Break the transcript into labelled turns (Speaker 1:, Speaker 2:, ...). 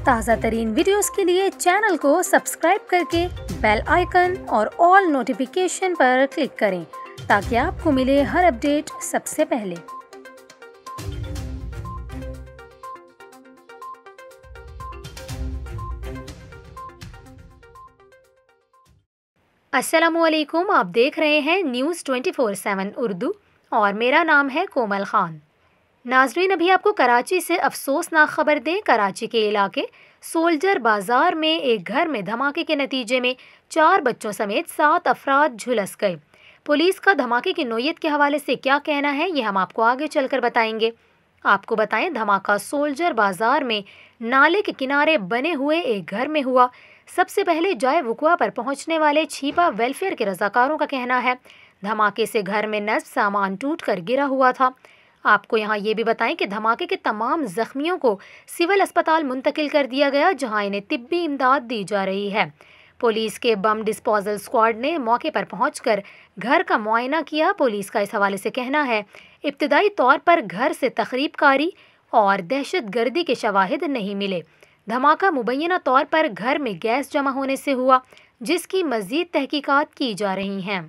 Speaker 1: تازہ ترین ویڈیوز کے لیے چینل کو سبسکرائب کر کے بیل آئیکن اور آل نوٹیفیکیشن پر کلک کریں تاکہ آپ کو ملے ہر اپڈیٹ سب سے پہلے۔ السلام علیکم، آپ دیکھ رہے ہیں نیوز 24/7 اردو اور میرا نام ہے کومل خان۔ ناظرین، ابھی آپ کو کراچی سے افسوسناک خبر دیں۔ کراچی کے علاقے سولجر بازار میں ایک گھر میں دھماکے کے نتیجے میں 4 بچوں سمیت 7 افراد جھلس گئے۔ پولیس کا دھماکے کی نوعیت کے حوالے سے کیا کہنا ہے، یہ ہم آپ کو آگے چل کر بتائیں گے۔ آپ کو بتائیں، دھماکہ سولجر بازار میں نالے کے کنارے بنے ہوئے ایک گھر میں ہوا۔ سب سے پہلے جائے وقوع پر پہنچنے والے چھیپا ویلفیئر کے رضاکاروں کا کہنا ہے دھماکے سے گھر میں نصب سامان ٹوٹ کر گرا ہوا تھا۔ آپ کو یہاں یہ بھی بتائیں کہ دھماکے کے تمام زخمیوں کو سول اسپتال منتقل کر دیا گیا، جہاں انہیں طبی امداد دی جا رہی ہے۔ پولیس کے بم ڈسپوزل اسکواڈ نے موقع پر پہنچ کر گھر کا معائنہ کیا۔ پولیس کا اس حوالے سے کہنا ہے ابتدائی طور پر گھر سے تخریب کاری اور دہشت گردی کے شواہد نہیں ملے۔ دھماکہ مبینہ طور پر گھر میں گیس جمع ہونے سے ہوا، جس کی مزید تحقیقات کی جا رہی ہیں۔